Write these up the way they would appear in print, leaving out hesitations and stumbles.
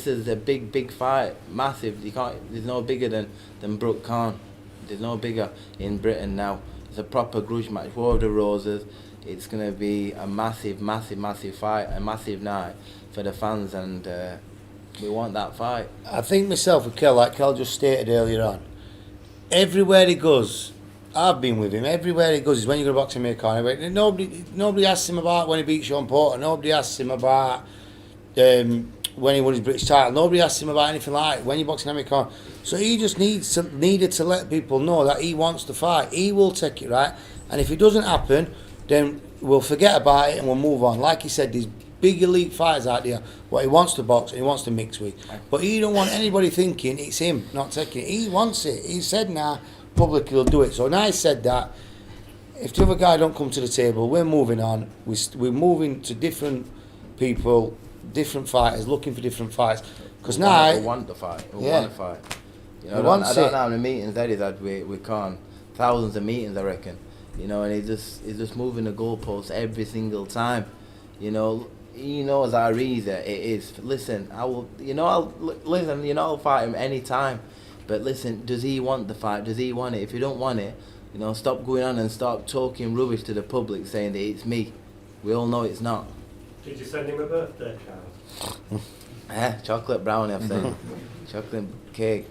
this is a big fight, massive. You can't. There's no bigger than Brook Khan. There's no bigger in Britain now. It's a proper grudge match, War of the Roses. It's gonna be a massive fight, a massive night for the fans, and we want that fight. I think myself with Kell, like Kell just stated earlier on, everywhere he goes, I've been with him. Everywhere he goes is when you go to boxing AMIR KNAN. Nobody asks him about when he beat Sean Porter. Nobody asks him about when he won his British title. Nobody asks him about anything like when you're boxing AMIR KNAN. So he just needed to let people know that he wants to fight. He will take it, right? And if it doesn't happen, then we'll forget about it and we'll move on. Like he said, there's big elite fighters out there what he wants to box and he wants to mix with. But he don't want anybody thinking it's him not taking it. He wants it. He said now publicly he'll do it. So now he said that if the other guy don't come to the table, we're moving on. We're moving to different people, different fighters, looking for different fights. Because now we want the fight. We want the fight. You know, I don't know how many meetings that he's had with Khan. Thousands of meetings, I reckon. You know, and he's just moving the goalposts every single time. You know, he knows how easy it is. Listen, I'll fight him any time. But listen, does he want the fight? Does he want it? If he don't want it, you know, stop going on and stop talking rubbish to the public, saying that it's me. We all know it's not. Did you send him a birthday card? Chocolate brownie, I've said. Chocolate cake.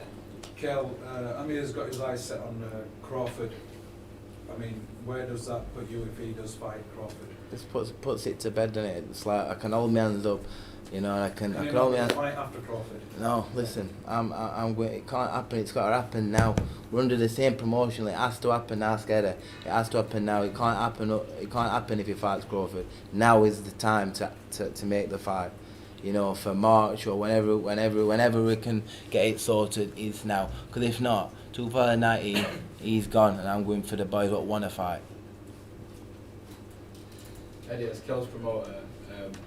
Kell, Amir's got his eyes set on Crawford. I mean, where does that put you if he does fight Crawford? This puts it to bed, doesn't it? It's like I can hold my hands up, you know, and I can hold my hands. Fight after Crawford? No, listen, I'm going. It can't happen. It's got to happen now. We're under the same promotion. It has to happen now, Skeder. It has to happen now. It can't happen. It can't happen if he fights Crawford. Now is the time to make the fight. You know, for March or whenever we can get it sorted, it's now. Because if not, 2019, he's gone, and I'm going for the boys that want to fight. Eddie, as Kell's promoter,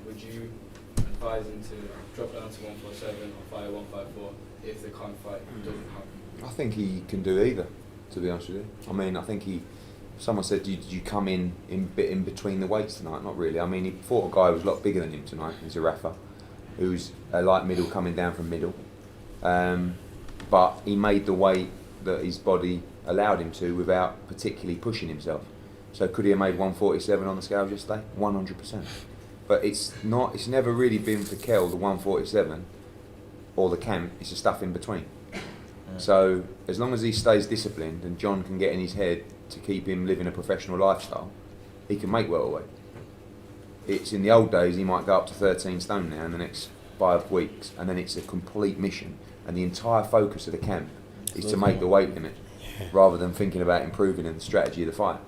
would you advise him to drop down to 147 or fight 154 if the Khan fight doesn't happen? I think he can do either, to be honest with you. I mean, I think someone said, did you come in between the weights tonight? Not really. I mean, he fought a guy who was a lot bigger than him tonight, Zarafa, who's a light middle coming down from middle. But he made the weight that his body allowed him to without particularly pushing himself. So could he have made 147 on the scales yesterday? 100%. But it's never really been for Kell the 147 or the camp. It's the stuff in between. So as long as he stays disciplined and John can get in his head to keep him living a professional lifestyle, he can make welterweight. It's in the old days he might go up to 13 stone now in the next 5 weeks, and then it's a complete mission, and the entire focus of the camp is to make the weight limit rather than thinking about improving in the strategy of the fight.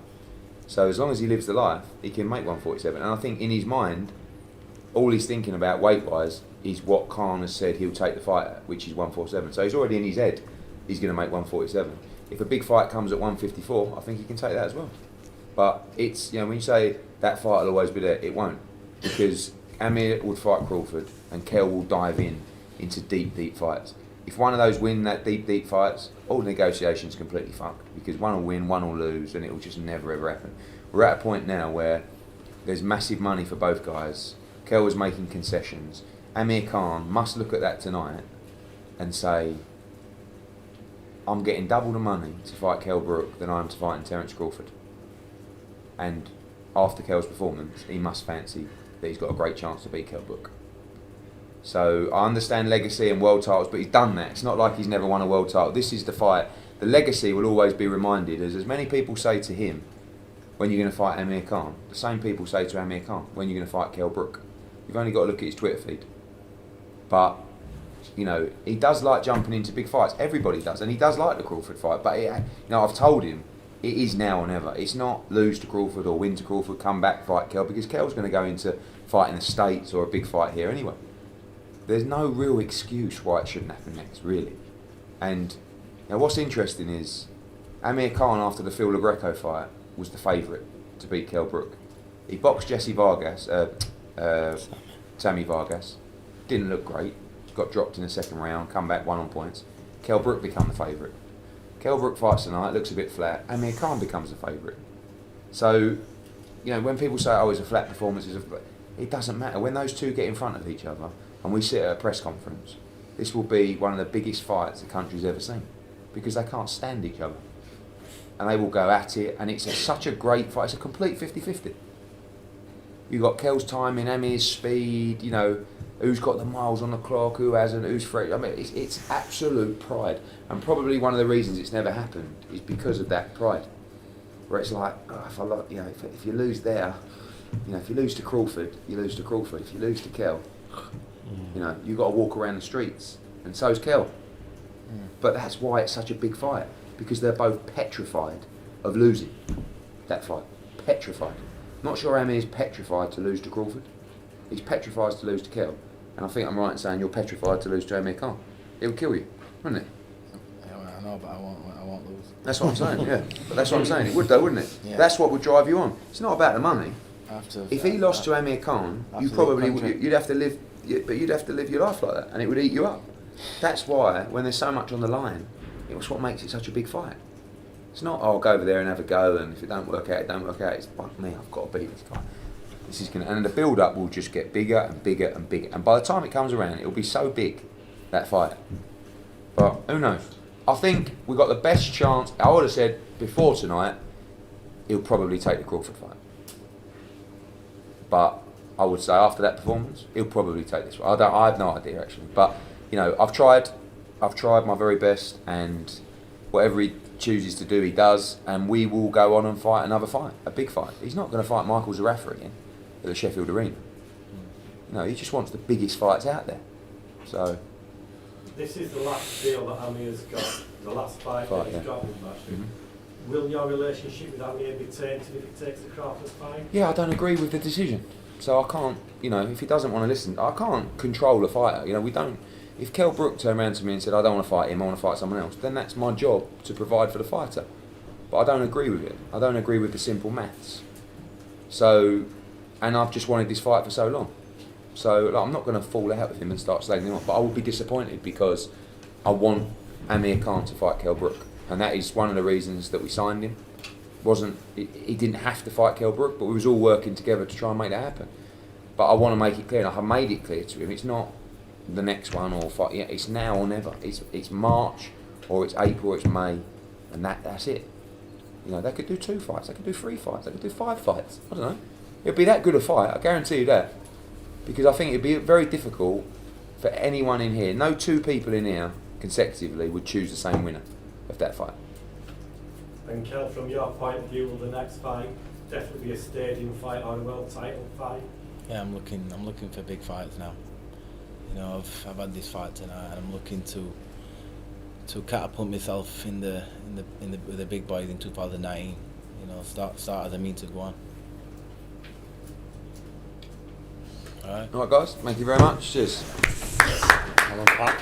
So as long as he lives the life, he can make 147. And I think in his mind, all he's thinking about weight-wise is what Khan has said he'll take the fight at, which is 147. So he's already in his head, he's going to make 147. If a big fight comes at 154, I think he can take that as well. But it's, you know, when you say that fight will always be there, it won't. Because Amir would fight Crawford and Kell will dive into deep fights. If one of those win that deep fights, all the negotiations completely fucked, because one will win, one will lose, and it will just never ever happen. We're at a point now where there's massive money for both guys. Kell was making concessions. Amir Khan must look at that tonight and say, I'm getting double the money to fight Kell Brook than I am to fight Terence Crawford. And after Kell's performance, he must fancy that he's got a great chance to beat Kell Brook. So I understand legacy and world titles, but he's done that. It's not like he's never won a world title. This is the fight. The legacy will always be reminded, as many people say to him, when you're going to fight Amir Khan, the same people say to Amir Khan, when you're going to fight Kell Brook. You've only got to look at his Twitter feed. But, you know, he does like jumping into big fights. Everybody does, and he does like the Crawford fight. But, I've told him, it is now or never. It's not lose to Crawford or win to Crawford, come back, fight Kell, because Kell's going to go into fighting the States or a big fight here anyway. There's no real excuse why it shouldn't happen next, really. And now what's interesting is Amir Khan, after the Phil LaGreco fight, was the favourite to beat Kell Brook. He boxed Sammy Vargas. Didn't look great. Got dropped in the second round, come back, won on points. Kell Brook became the favourite. Kell Brook fights tonight, looks a bit flat. Amir Khan becomes the favourite. So, you know, when people say, oh, it's a flat performance, it doesn't matter. When those two get in front of each other, and we sit at a press conference, this will be one of the biggest fights the country's ever seen, because they can't stand each other. And they will go at it, and it's such a great fight. It's a complete 50-50. You've got Kell's timing, Amir's speed, you know, who's got the miles on the clock, who hasn't, who's free. I mean, it's absolute pride. And probably one of the reasons it's never happened is because of that pride. Where it's like, oh, if you lose there, you know, if you lose to Crawford, you lose to Crawford. If you lose to Kell, you know, you've got to walk around the streets, and so's Kell. But that's why it's such a big fight, because they're both petrified of losing that fight. Petrified. Not sure Amir's petrified to lose to Crawford. He's petrified to lose to Kell. And I think I'm right in saying you're petrified to lose to AMIR KNAN. It would kill you, wouldn't it? Yeah, well, I know, but I won't lose. That's what I'm saying, yeah. But that's what I'm saying. It would though, wouldn't it? Yeah. That's what would drive you on. It's not about the money. If he lost to AMIR KNAN, you probably you'd have to live, but you'd have to live your life like that, and it would eat you up. That's why when there's so much on the line, it's what makes it such a big fight. It's not, oh, I'll go over there and have a go, and if it don't work out, it don't work out. It's fuck me, I've got to beat this guy. This is gonna, and the build-up will just get bigger and bigger and bigger. And by the time it comes around, it'll be so big, that fight. But who knows? I think we've got the best chance. I would have said before tonight, he'll probably take the Crawford fight. But I would say after that performance, he'll probably take this one. I have no idea actually. But you know, I've tried my very best, and whatever he chooses to do, he does, and we will go on and fight another fight, a big fight. He's not going to fight Michael Zarafa again at the Sheffield Arena. No, he just wants the biggest fights out there. So this is the last deal that Amir's got, the last fight that he's got with Matchroom. Will your relationship with Amir be tainted if he takes the Crawford fight? Yeah, I don't agree with the decision. So I can't, you know, if he doesn't want to listen, I can't control a fighter. You know, we don't. If KELL BROOK turned around to me and said, I don't want to fight him, I want to fight someone else, then that's my job to provide for the fighter. But I don't agree with it. I don't agree with the simple maths. So, and I've just wanted this fight for so long. So like, I'm not going to fall out with him and start slagging him off, but I will be disappointed because I want AMIR KNAN to fight KELL BROOK. And that is one of the reasons that we signed him. He didn't have to fight KELL BROOK, but we was all working together to try and make that happen. But I want to make it clear, and I have made it clear to him, it's not the next one or fight. Yeah, it's now or never. It's March or it's April or it's May, and that's it. You know, they could do 2 fights, they could do 3 fights, they could do 5 fights. I don't know. It'd be that good a fight, I guarantee you that. Because I think it'd be very difficult for anyone in here. No 2 people in here consecutively would choose the same winner of that fight. And Kell, from your point of view, will the next fight definitely be a stadium fight or a world title fight? Yeah, I'm looking for big fights now. You know, I've had this fight tonight, and I'm looking to catapult myself with the big boys in 2019. You know, start as I mean to go on. All right. All right, guys. Thank you very much. Cheers. Well done, Pat.